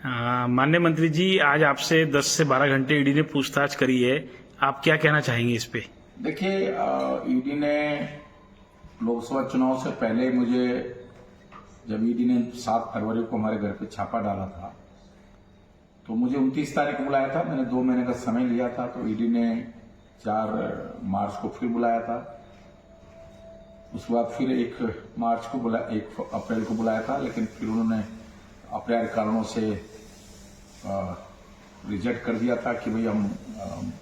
माननीय मंत्री जी, आज आपसे 10 से 12 घंटे ईडी ने पूछताछ करी है। आप क्या कहना चाहेंगे इस पे? देखिए, ईडी ने लोकसभा चुनाव से पहले मुझे, जब ईडी ने 7 फरवरी को हमारे घर पे छापा डाला था, तो मुझे 29 तारीख को बुलाया था। मैंने 2 महीने का समय लिया था, तो ईडी ने 4 मार्च को फिर बुलाया था। उसके बाद फिर 1 अप्रैल को बुलाया था, लेकिन फिर उन्होंने अपने कारणों से रिजेक्ट कर दिया था कि भाई हम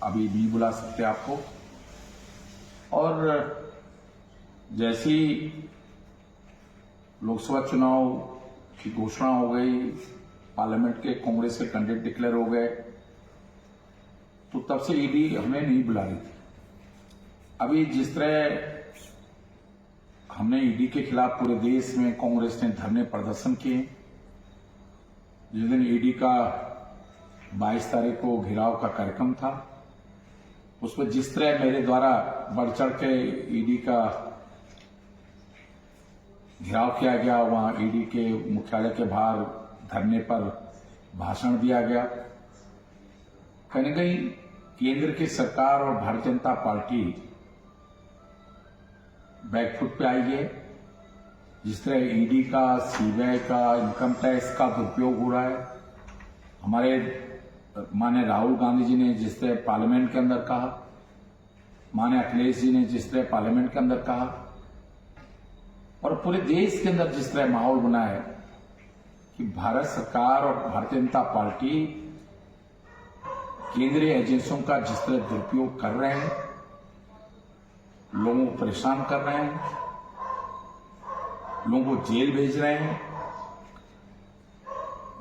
अभी नहीं बुला सकते आपको। और जैसी लोकसभा चुनाव की घोषणा हो गई, पार्लियामेंट के कांग्रेस के कैंडिडेट डिक्लेयर हो गए, तो तब से ईडी हमें नहीं बुला रही थी। अभी जिस तरह हमने ईडी के खिलाफ पूरे देश में कांग्रेस ने धरने प्रदर्शन किए, जिस दिन ईडी का 22 तारीख को घेराव का कार्यक्रम था, उसमें जिस तरह मेरे द्वारा बढ़ चढ़ के ईडी का घेराव किया गया, वहां ईडी के मुख्यालय के बाहर धरने पर भाषण दिया गया, कहीं न कहीं केंद्र की सरकार और भारतीय जनता पार्टी बैकफुट पे आई है। जिस तरह ईडी का, सीबीआई का, इनकम टैक्स का दुरुपयोग हो रहा है, हमारे माननीय राहुल गांधी जी ने जिस तरह पार्लियामेंट के अंदर कहा, माननीय अखिलेश जी ने जिस तरह पार्लियामेंट के अंदर कहा, और पूरे देश के अंदर जिस तरह माहौल बना है कि भारत सरकार और भारतीय जनता पार्टी केंद्रीय एजेंसियों का जिस तरह दुरुपयोग कर रहे हैं, लोगों को परेशान कर रहे हैं, लोगों को जेल भेज रहे हैं,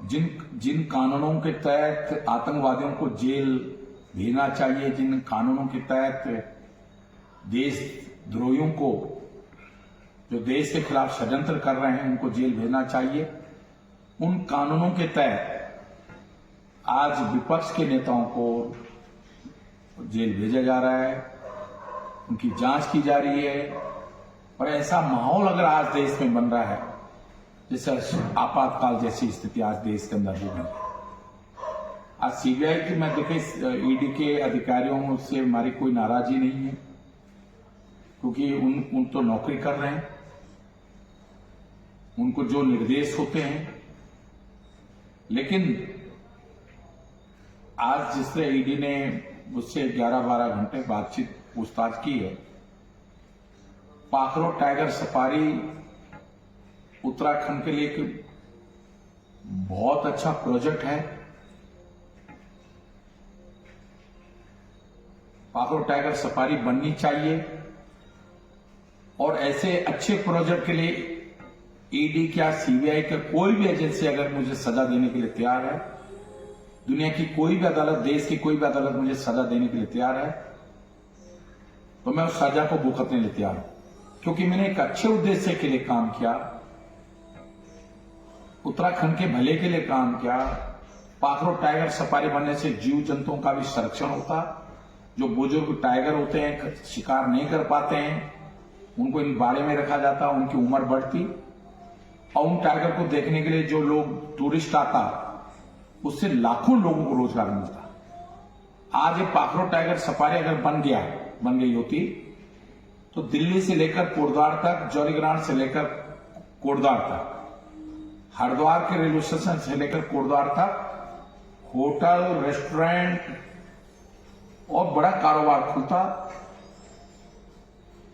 जिन कानूनों के तहत आतंकवादियों को जेल भेजना चाहिए, जिन कानूनों के तहत देशद्रोहियों को, जो देश के खिलाफ षड्यंत्र कर रहे हैं, उनको जेल भेजना चाहिए, उन कानूनों के तहत आज विपक्ष के नेताओं को जेल भेजा जा रहा है, उनकी जांच की जा रही है। और ऐसा माहौल अगर आज देश में बन रहा है, जैसे आपातकाल जैसी स्थिति आज देश के अंदर हो गई है। आज सीबीआई की, मैं देखे ईडी के अधिकारियों से हमारी कोई नाराजगी नहीं है, क्योंकि उन तो नौकरी कर रहे हैं, उनको जो निर्देश होते हैं। लेकिन आज जिस तरह ईडी ने मुझसे 11-12 घंटे बातचीत, पूछताछ की है, पाखरो टाइगर सफारी उत्तराखंड के लिए एक बहुत अच्छा प्रोजेक्ट है। पाखरो टाइगर सफारी बननी चाहिए, और ऐसे अच्छे प्रोजेक्ट के लिए ईडी क्या, सीबीआई का कोई भी एजेंसी अगर मुझे सजा देने के लिए तैयार है, दुनिया की कोई भी अदालत, देश की कोई भी अदालत मुझे सजा देने के लिए तैयार है, तो मैं उस सजा को भुगतने के लिए तैयार हूं, क्योंकि मैंने एक अच्छे उद्देश्य के लिए काम किया, उत्तराखंड के भले के लिए काम किया। पाखरो टाइगर सफारी बनने से जीव जंतुओं का भी संरक्षण होता। जो बुजुर्ग टाइगर होते हैं, शिकार नहीं कर पाते हैं, उनको इन बाड़े में रखा जाता, उनकी उम्र बढ़ती, और उन टाइगर को देखने के लिए जो लोग टूरिस्ट आता, उससे लाखों लोगों को रोजगार मिलता। आज ये पाखरो टाइगर सफारी अगर बन गई होती, तो दिल्ली से लेकर कोटद्वार तक, जौलीग्रांट से लेकर कोटद्वार तक, हरिद्वार के रेलवे स्टेशन से लेकर कोटद्वार तक होटल, रेस्टोरेंट और बड़ा कारोबार खुलता,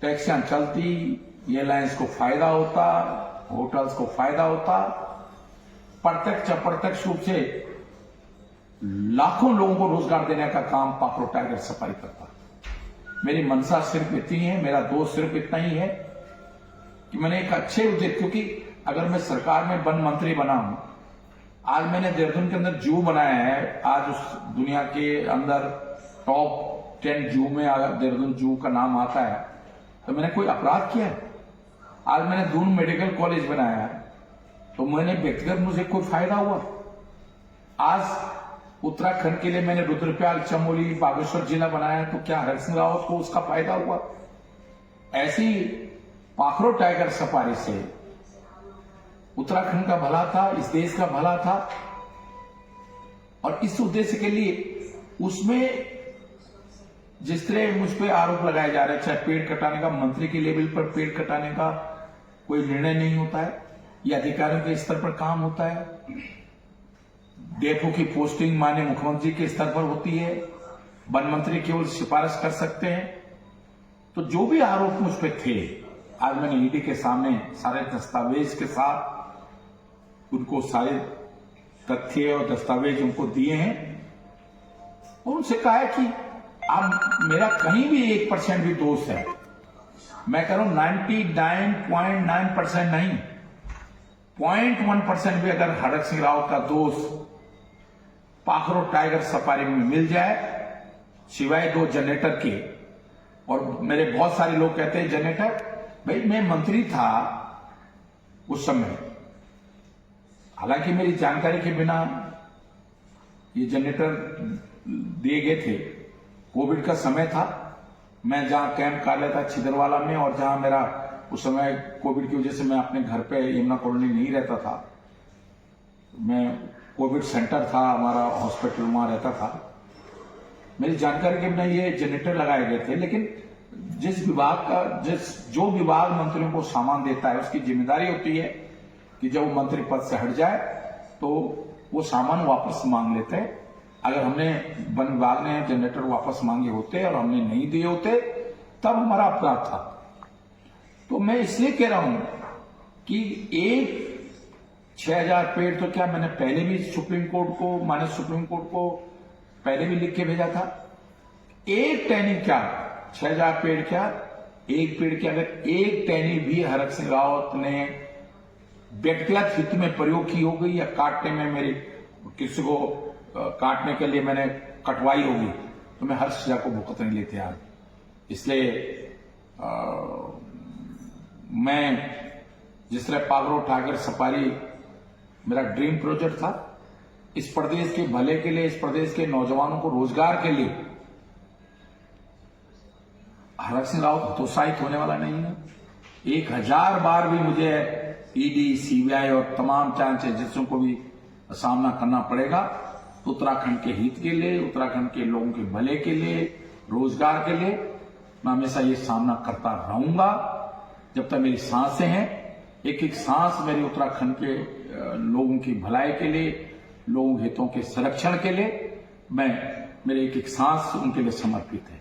टैक्सियां चलती, एयरलाइंस को फायदा होता, होटल्स को फायदा होता, प्रत्यक्ष अप्रत्यक्ष रूप से लाखों लोगों को रोजगार देने का काम पाखरो टाइगर सफारी करता। मेरी मंशा सिर्फ इतनी है, मेरा दोस्त सिर्फ इतना ही है कि मैंने एक अच्छे उद्देश्य, क्योंकि अगर मैं सरकार में वन मंत्री बना हूं, आज मैंने देहरादून के अंदर जू बनाया है, आज उस दुनिया के अंदर टॉप 10 जू में अगर देहरादून जू का नाम आता है, तो मैंने कोई अपराध किया है? आज मैंने दून मेडिकल कॉलेज बनाया है, तो मैंने व्यक्तिगत मुझे कोई फायदा हुआ? आज उत्तराखंड के लिए मैंने रुद्रप्रयाग, चमोली, बागेश्वर जिला बनाया, तो क्या हरक सिंह रावत को उसका फायदा हुआ? ऐसी पाखरो टाइगर सफारी से उत्तराखंड का भला था, इस देश का भला था, और इस उद्देश्य के लिए उसमें जिस तरह मुझ पे आरोप लगाए जा रहे हैं, चाहे पेड़ कटाने का, मंत्री के लेवल पर पेड़ कटाने का कोई निर्णय नहीं होता है, यह अधिकारियों के स्तर पर काम होता है। डेफो की पोस्टिंग माननीय मुख्यमंत्री के स्तर पर होती है, वन मंत्री केवल सिफारिश कर सकते हैं। तो जो भी आरोप मुझ पे थे, आज मैंने ईडी के सामने सारे दस्तावेज के साथ उनको सारे तथ्य और दस्तावेज उनको दिए हैं और उनसे कहा है कि अब मेरा कहीं भी 1% भी दोष है, मैं कह रहा हूं 99.9% नहीं, 0.1% भी अगर हरक सिंह रावत का दोष पाखरो टाइगर सफारी में मिल जाए, सिवाय 2 जनरेटर के, और मेरे बहुत सारे लोग कहते हैं जनरेटर, भाई मैं मंत्री था उस समय, हालांकि मेरी जानकारी के बिना ये जनरेटर दिए गए थे। कोविड का समय था, मैं जहां कैंप कर लेता छिदरवाला में, और जहां मेरा उस समय कोविड की वजह से मैं अपने घर पे यमुना कॉलोनी नहीं रहता था, मैं कोविड सेंटर था हमारा, हॉस्पिटल वहां रहता था। मेरी जानकारी के बिना ये जनरेटर लगाए गए थे, लेकिन जिस विभाग का जो विभाग मंत्रियों को सामान देता है उसकी जिम्मेदारी होती है कि जब वो मंत्री पद से हट जाए तो वो सामान वापस मांग लेते हैं। अगर हमने वन विभाग ने जनरेटर वापस मांगे होते और हमने नहीं दिए होते तब हमारा अपराध था। तो मैं इसलिए कह रहा हूं कि 6000 पेड़ तो क्या मैंने पहले भी सुप्रीम कोर्ट को, माननीय सुप्रीम कोर्ट को पहले भी लिख के भेजा था। एक टहनी क्या, 6000 पेड़ क्या, एक पेड़ क्या, अगर एक टहनी भी हरक सिंह रावत ने व्यक्तिगत हित में प्रयोग की हो गई या काटने में, मेरी किसी को काटने के लिए मैंने कटवाई होगी, तो मैं हर सजा को भुगतने के लिए तैयार। इसलिए मैं जिस तरह पाखरो टाइगर सफारी मेरा ड्रीम प्रोजेक्ट था, इस प्रदेश के भले के लिए, इस प्रदेश के नौजवानों को रोजगार के लिए, हरक सिंह रावत हतोत्साहित होने वाला नहीं है। 1000 बार भी मुझे ईडी, सीबीआई और तमाम जांच एजेंसियों को भी सामना करना पड़ेगा, तो उत्तराखंड के हित के लिए, उत्तराखंड के लोगों के भले के लिए, रोजगार के लिए मैं हमेशा ये सामना करता रहूंगा जब तक मेरी सांसें हैं। एक एक सांस मेरी उत्तराखंड के लोगों की भलाई के लिए, लोगों के हितों के संरक्षण के लिए, मेरे एक एक सांस उनके लिए समर्पित है।